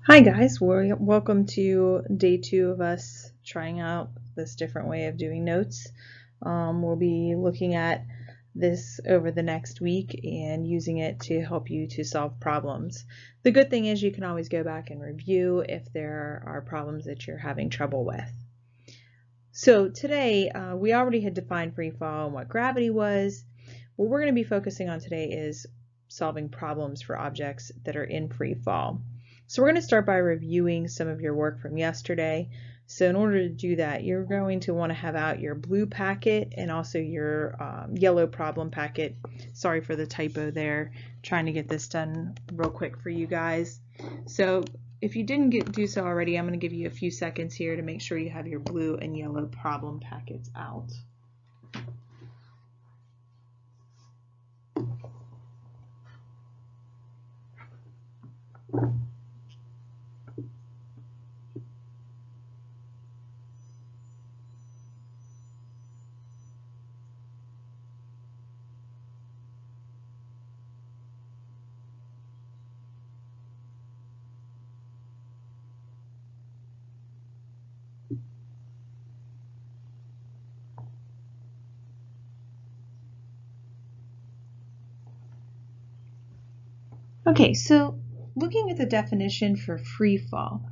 Hi guys, welcome to day 2 of us trying out this different way of doing notes. We'll be looking at this over the next week and using it to help you to solve problems. The good thing is you can always go back and review if there are problems that you're having trouble with. So today we already had defined free fall and what gravity was. What we're going to be focusing on today is solving problems for objects that are in free fall. So we're going to start by reviewing some of your work from yesterday. So in order to do that, you're going to want to have out your blue packet and also your yellow problem packet. Sorry for the typo there. Trying to get this done real quick for you guys. So if you didn't do so already, I'm going to give you a few seconds here to make sure you have your blue and yellow problem packets out. Okay, so looking at the definition for free fall,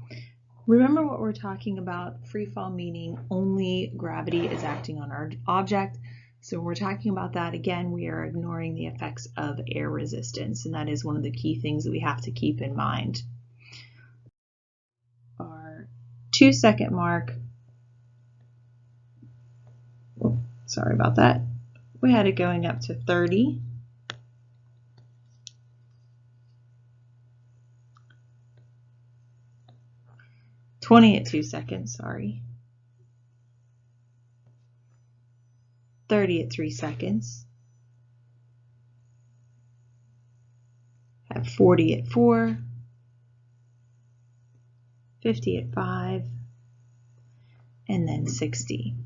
remember what we're talking about. Free fall meaning only gravity is acting on our object. So when we're talking about that, again, we are ignoring the effects of air resistance, and that is one of the key things that we have to keep in mind. Our 2-second mark, sorry about that, we had it going up to 30. At 2 seconds, sorry. 30 at 3 seconds. Have 40 at 4. 50 at 5. And then 60.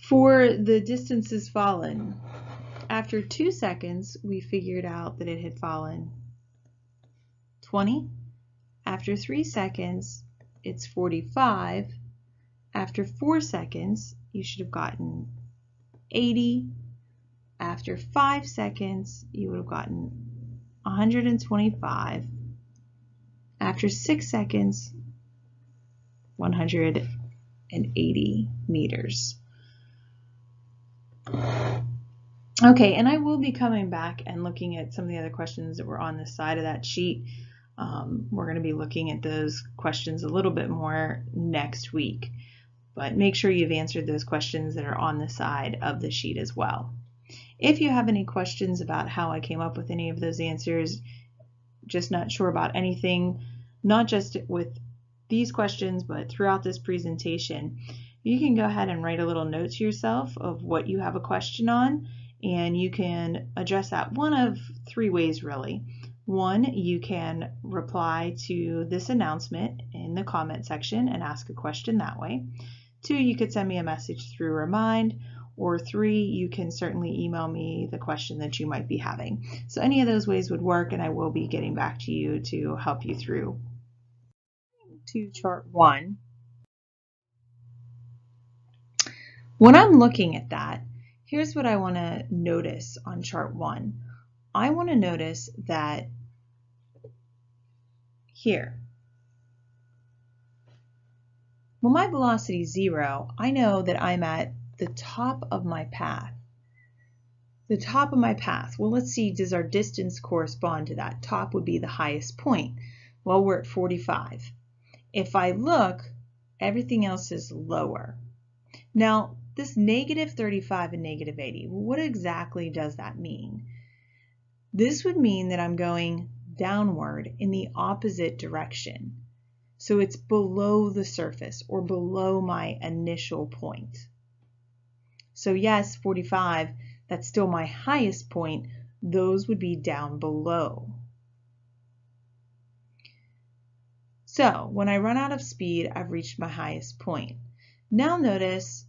For the distances fallen, after 2 seconds, we figured out that it had fallen 20. After 3 seconds, it's 45. After 4 seconds, you should have gotten 80. After 5 seconds, you would have gotten 125. After 6 seconds, 180 meters. Okay, and I will be coming back and looking at some of the other questions that were on the side of that sheet. We're going to be looking at those questions a little bit more next week, but make sure you've answered those questions that are on the side of the sheet as well. If you have any questions about how I came up with any of those answers, just not sure about anything, not just with these questions, but throughout this presentation, you can go ahead and write a little note to yourself of what you have a question on, and you can address that one of 3 ways really. 1, you can reply to this announcement in the comment section and ask a question that way. 2, you could send me a message through Remind, or 3, you can certainly email me the question that you might be having. So any of those ways would work, and I will be getting back to you to help you through. To chart 1. When I'm looking at that, here's what I want to notice on chart 1. I want to notice that here, when my velocity is 0, I know that I'm at the top of my path. The top of my path. Well, let's see, does our distance correspond to that? Top would be the highest point. Well, we're at 45. If I look, everything else is lower. Now, this negative 35 and negative 80, what exactly does that mean? This would mean that I'm going downward in the opposite direction. So it's below the surface or below my initial point. So yes, 45, that's still my highest point. Those would be down below. So when I run out of speed, I've reached my highest point. Now notice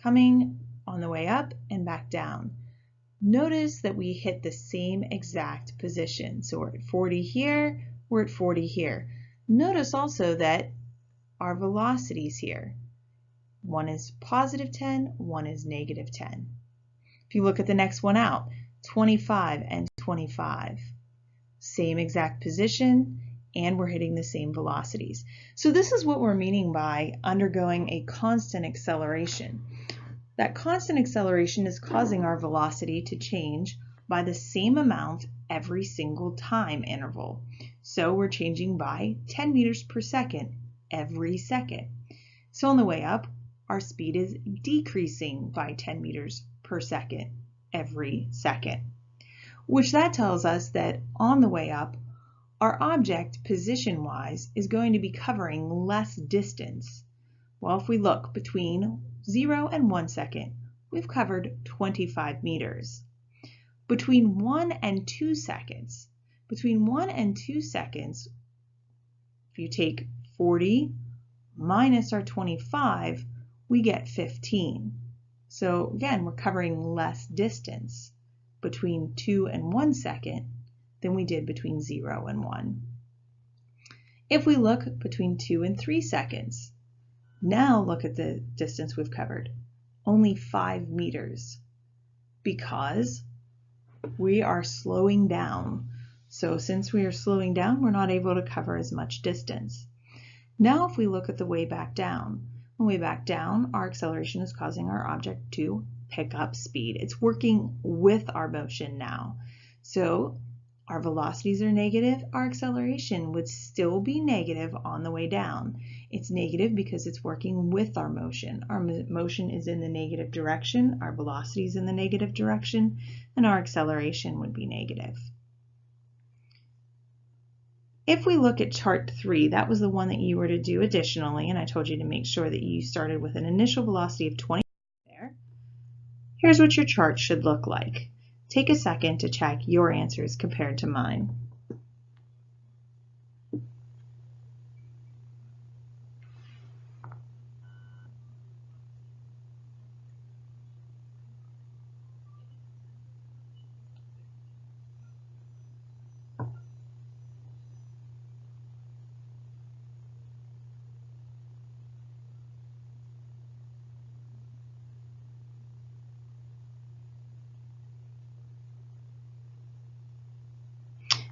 coming on the way up and back down. notice that we hit the same exact position. So we're at 40 here, we're at 40 here. Notice also that our velocities here, one is positive 10, one is negative 10. If you look at the next one out, 25 and 25, same exact position, and we're hitting the same velocities. So this is what we're meaning by undergoing a constant acceleration. That constant acceleration is causing our velocity to change by the same amount every single time interval. So we're changing by 10 meters per second every second. So on the way up, our speed is decreasing by 10 meters per second every second, which that tells us that on the way up, our object position-wise is going to be covering less distance. Well, if we look between 0 and 1 second, we've covered 25 meters. Between 1 and 2 seconds, if you take 40 minus our 25, we get 15. So again, we're covering less distance between 2 and 1 second than we did between 0 and 1. If we look between 2 and 3 seconds, now look at the distance we've covered, only 5 meters, because we are slowing down. So since we are slowing down, we're not able to cover as much distance. Now if we look at the way back down, on the way back down, our acceleration is causing our object to pick up speed. It's working with our motion now. So our velocities are negative, our acceleration would still be negative on the way down. It's negative because it's working with our motion. Our motion is in the negative direction, our velocity is in the negative direction, and our acceleration would be negative. If we look at chart 3, that was the one that you were to do additionally, and I told you to make sure that you started with an initial velocity of 20 there. Here's what your chart should look like. Take a second to check your answers compared to mine.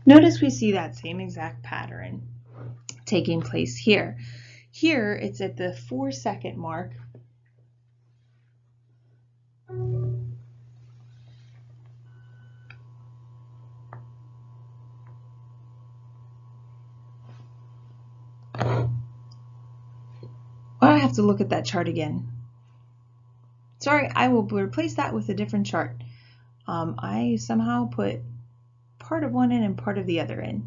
Notice we see that same exact pattern taking place here. Here it's at the 4-second mark. I have to look at that chart again. Sorry, I will replace that with a different chart. I somehow put part of one in and part of the other in.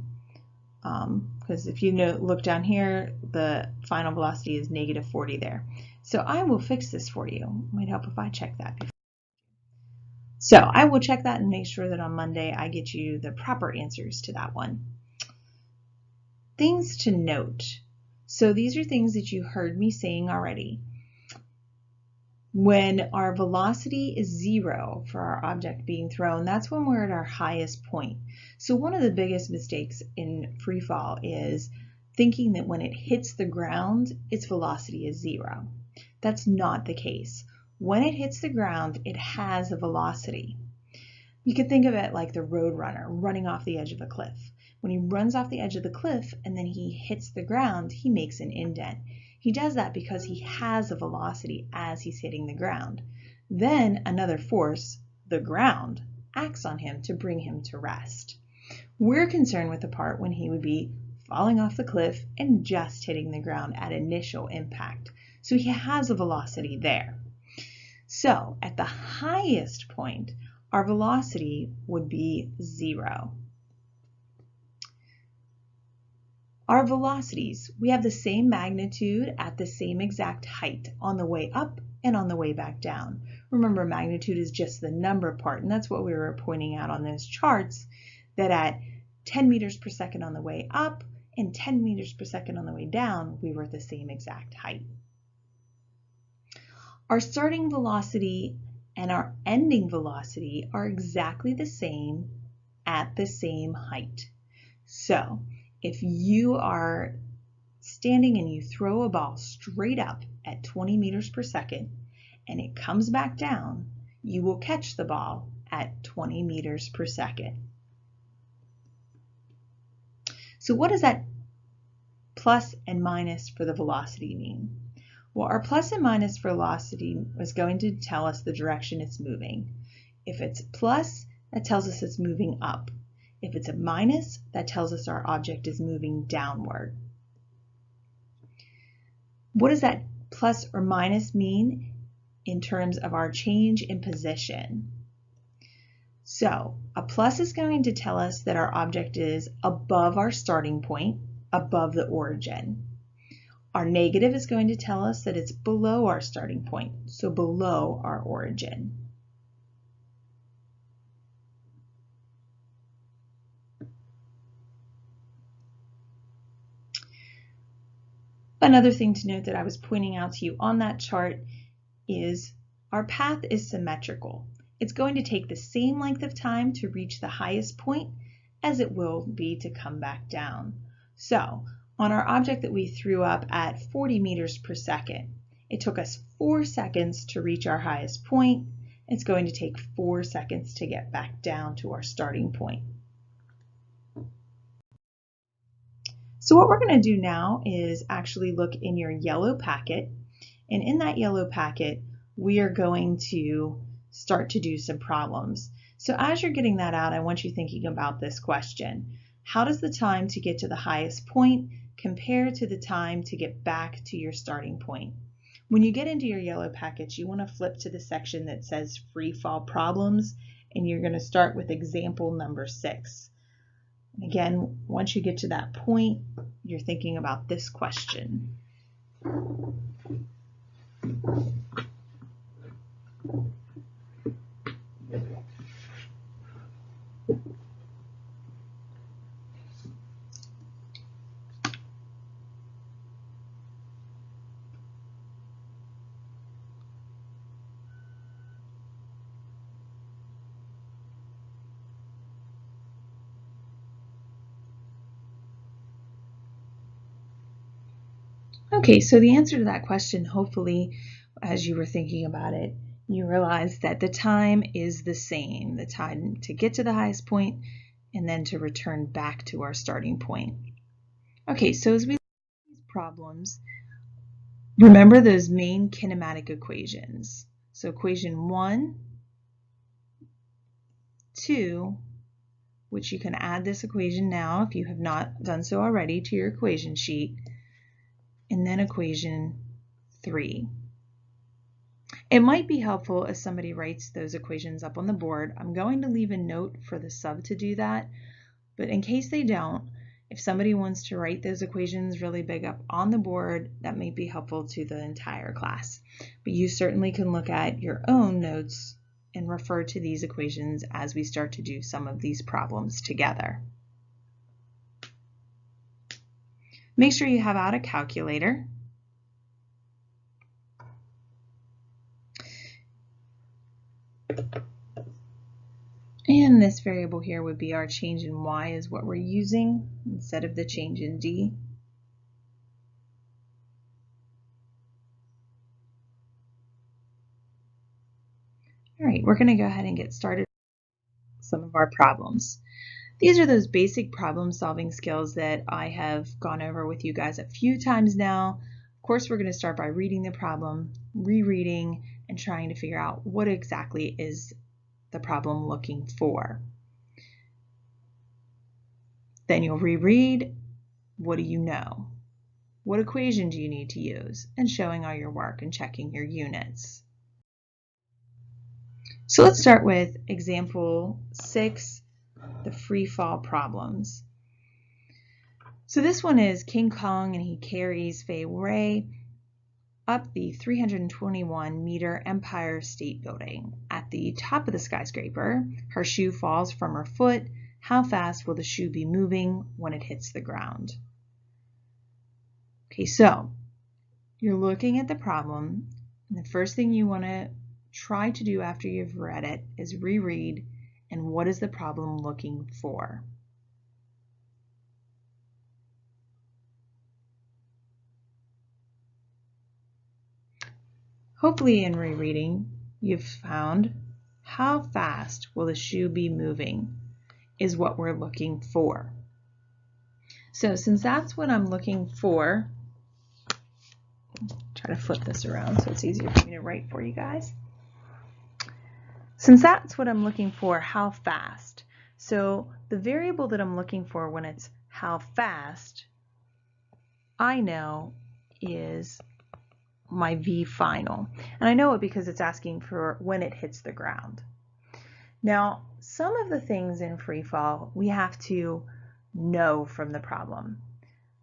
Because if you look down here, the final velocity is negative 40 there. So I will fix this for you. It might help if I check that before. So I will check that and make sure that on Monday I get you the proper answers to that one. Things to note. So these are things that you heard me saying already. When our velocity is 0 for our object being thrown, that's when we're at our highest point. So one of the biggest mistakes in free fall is thinking that when it hits the ground, its velocity is 0. That's not the case. When it hits the ground, it has a velocity. You could think of it like the road runner running off the edge of a cliff. When he runs off the edge of the cliff and then he hits the ground, he makes an indent. He does that because he has a velocity as he's hitting the ground. Then another force, the ground, acts on him to bring him to rest. We're concerned with the part when he would be falling off the cliff and just hitting the ground at initial impact. So he has a velocity there. So at the highest point, our velocity would be 0. Our velocities, we have the same magnitude at the same exact height on the way up and on the way back down. Remember, magnitude is just the number part, and that's what we were pointing out on those charts, that at 10 meters per second on the way up and 10 meters per second on the way down, we were at the same exact height. Our starting velocity and our ending velocity are exactly the same at the same height. So if you are standing and you throw a ball straight up at 20 meters per second and it comes back down, you will catch the ball at 20 meters per second. So what does that plus and minus for the velocity mean? Well, our plus and minus for velocity is going to tell us the direction it's moving. If it's plus, that tells us it's moving up. If it's a minus, that tells us our object is moving downward. What does that plus or minus mean in terms of our change in position? So a plus is going to tell us that our object is above our starting point, above the origin. Our negative is going to tell us that it's below our starting point, so below our origin. Another thing to note that I was pointing out to you on that chart is our path is symmetrical. It's going to take the same length of time to reach the highest point as it will be to come back down. So on our object that we threw up at 40 meters per second, it took us 4 seconds to reach our highest point. It's going to take 4 seconds to get back down to our starting point. So what we're going to do now is actually look in your yellow packet, and in that yellow packet we are going to start to do some problems. So as you're getting that out, I want you thinking about this question. How does the time to get to the highest point compare to the time to get back to your starting point? When you get into your yellow packets, you want to flip to the section that says free fall problems, and you're going to start with example number 6. Again, once you get to that point, you're thinking about this question. Okay, so the answer to that question, hopefully, as you were thinking about it, you realized that the time is the same, the time to get to the highest point and then to return back to our starting point. Okay, so as we look at these problems, remember those main kinematic equations. So equation 1, 2, which you can add this equation now if you have not done so already to your equation sheet, and then equation 3. It might be helpful if somebody writes those equations up on the board. I'm going to leave a note for the sub to do that, but in case they don't, if somebody wants to write those equations really big up on the board, that may be helpful to the entire class. But you certainly can look at your own notes and refer to these equations as we start to do some of these problems together. Make sure you have out a calculator. And this variable here would be our change in y is what we're using instead of the change in d. All right, we're going to go ahead and get started with some of our problems. These are those basic problem solving skills that I have gone over with you guys a few times now. Of course, we're going to start by reading the problem, rereading, and trying to figure out what exactly is the problem looking for. Then you'll reread, what do you know? What equation do you need to use? And showing all your work and checking your units. So let's start with example 6, the free fall problems. So this one is King Kong and he carries Fei Wei up the 321-meter Empire State Building. At the top of the skyscraper, her shoe falls from her foot. How fast will the shoe be moving when it hits the ground? Okay, so you're looking at the problem, and the first thing you want to try to do after you've read it is reread and what is the problem looking for. Hopefully in rereading, you've found how fast will the shoe be moving is what we're looking for. So since that's what I'm looking for, try to flip this around so it's easier for me to write for you guys. Since that's what I'm looking for, how fast? So the variable that I'm looking for when it's how fast, I know is my V final. And I know it because it's asking for when it hits the ground. Now, some of the things in free fall we have to know from the problem.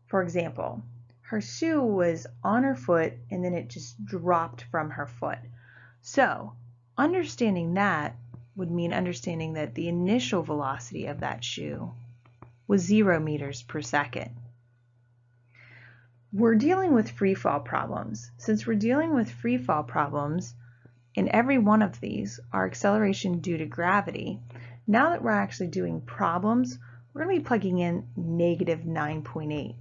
For example, her shoe was on her foot and then it just dropped from her foot. So understanding that would mean understanding that the initial velocity of that shoe was 0 meters per second. We're dealing with free fall problems. Since we're dealing with free fall problems, in every one of these are acceleration due to gravity. Now that we're actually doing problems, we're going to be plugging in negative 9.8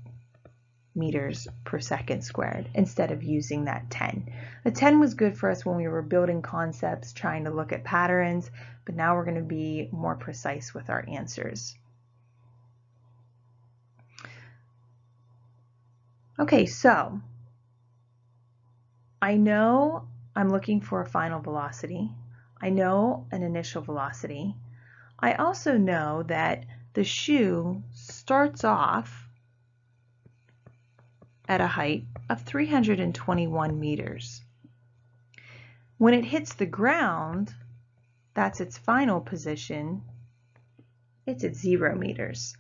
meters per second squared instead of using that 10. The 10 was good for us when we were building concepts, trying to look at patterns, but now we're going to be more precise with our answers. Okay, so I know I'm looking for a final velocity. I know an initial velocity. I also know that the shoe starts off at a height of 321 meters. When it hits the ground, that's its final position, it's at 0 meters.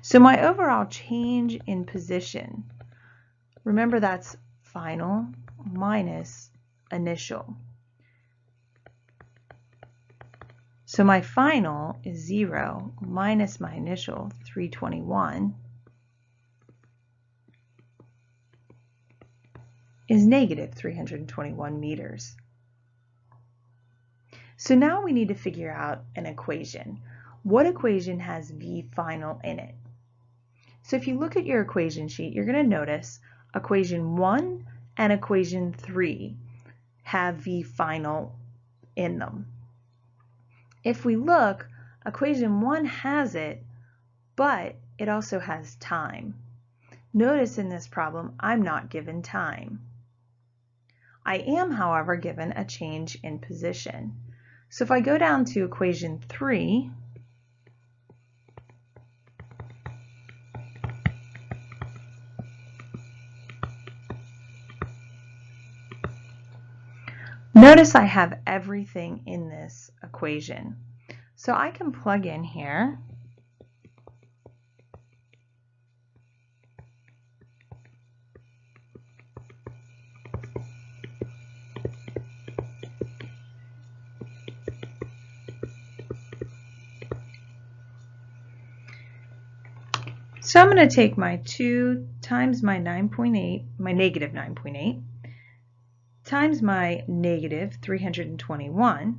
So my overall change in position, remember that's final minus initial. So my final is 0 minus my initial 321 is negative 321 meters. So now we need to figure out an equation. What equation has V final in it? So if you look at your equation sheet, you're going to notice equation 1 and equation 3 have V final in them. If we look, equation 1 has it, but it also has time. Notice in this problem, I'm not given time. I am, however, given a change in position. So if I go down to equation 3, notice I have everything in this equation. So I can plug in here so I'm going to take my 2 times my 9.8, my negative 9.8, times my negative 321,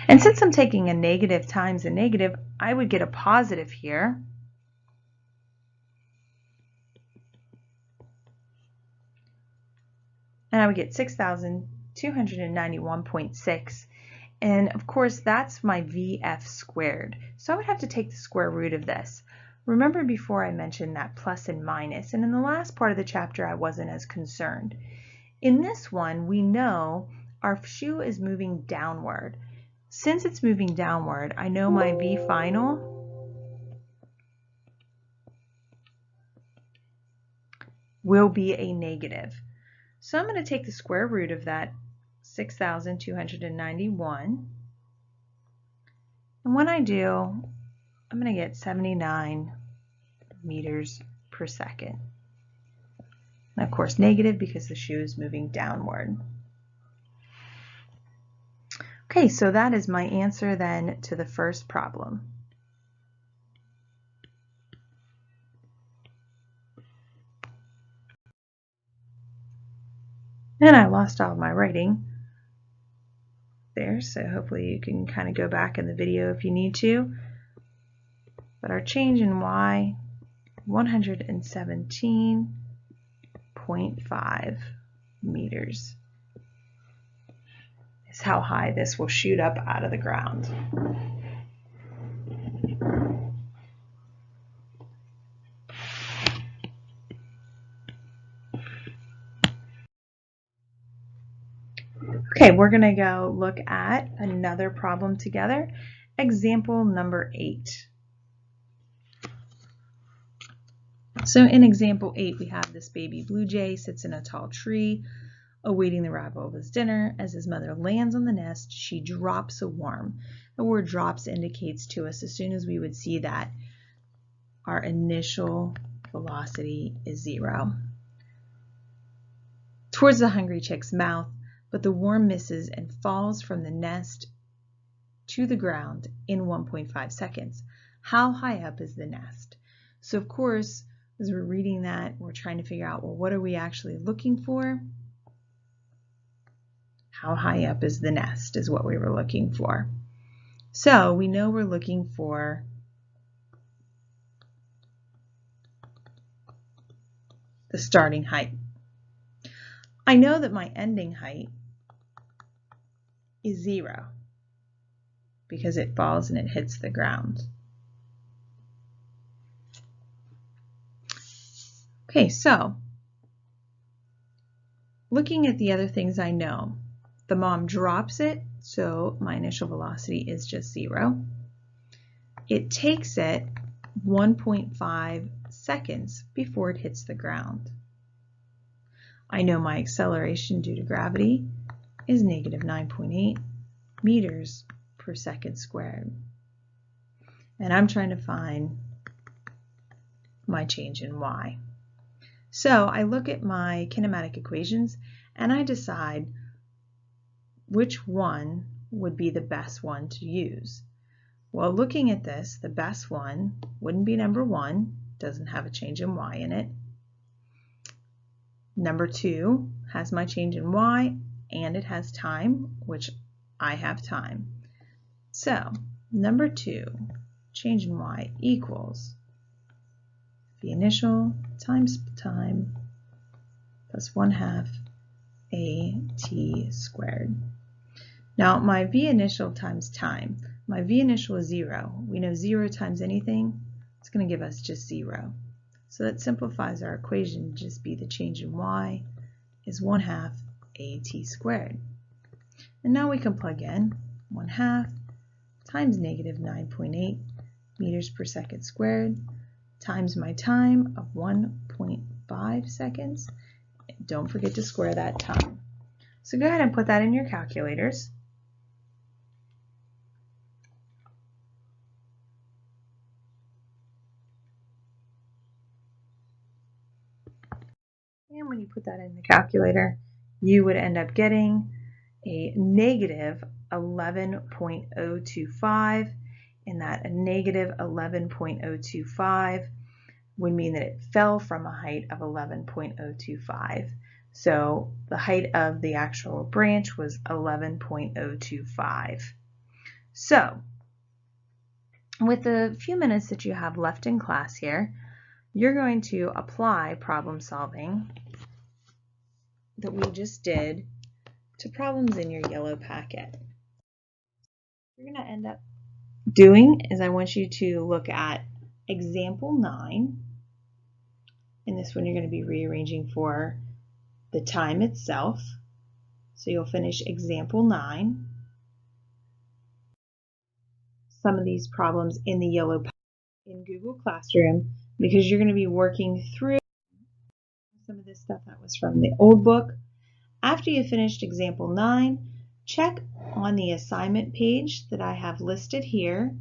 and since I'm taking a negative times a negative, I would get a positive here. And I would get 6,291.6. And of course, that's my VF squared. So I would have to take the square root of this. Remember before I mentioned that plus and minus, and in the last part of the chapter, I wasn't as concerned. In this one, we know our shoe is moving downward. Since it's moving downward, I know my V final will be a negative. So I'm going to take the square root of that 6,291. And when I do, I'm going to get 79 meters per second. And of course negative because the shoe is moving downward. Okay, so that is my answer then to the first problem. And I lost all of my writing there, so hopefully you can kind of go back in the video if you need to. But our change in y, 117.5 meters is how high this will shoot up out of the ground. Okay, we're going to go look at another problem together. Example number 8. So in example 8, we have this baby blue jay sits in a tall tree awaiting the arrival of his dinner. As his mother lands on the nest, she drops a worm. The word drops indicates to us as soon as we would see that our initial velocity is 0. Towards the hungry chick's mouth, but the worm misses and falls from the nest to the ground in 1.5 seconds. How high up is the nest? So of course, as we're reading that, we're trying to figure out, well, what are we actually looking for? How high up is the nest is what we were looking for. So we know we're looking for the starting height. I know that my ending height is 0 because it falls and it hits the ground. Okay, so looking at the other things I know, the mom drops it, so my initial velocity is just 0. It takes it 1.5 seconds before it hits the ground. I know my acceleration due to gravity is negative 9.8 meters per second squared. And I'm trying to find my change in y. So I look at my kinematic equations and I decide which one would be the best one to use. Well, looking at this, the best one wouldn't be number 1, doesn't have a change in y in it. Number 2 has my change in y and it has time, which I have time. So number 2, change in y equals the initial times time plus 1/2 at squared. Now my v initial times time, my v initial is 0. We know 0 times anything, it's going to give us just 0. So that simplifies our equation to just be the change in y is 1/2 at squared. And now we can plug in 1/2 times negative 9.8 meters per second squared times my time of 1.5 seconds. Don't forget to square that time. So go ahead and put that in your calculators. And when you put that in the calculator, you would end up getting a negative 11.025, and that a negative 11.025 would mean that it fell from a height of 11.025. So the height of the actual branch was 11.025. So with the few minutes that you have left in class here, you're going to apply problem solving that we just did to problems in your yellow packet. What you're going to end up doing is I want you to look at example 9. In this one, you're going to be rearranging for the time itself. So you'll finish example 9. Some of these problems in the yellow packet in Google Classroom, because you're going to be working through some of this stuff that was from the old book. After you finished example 9, check on the assignment page that I have listed here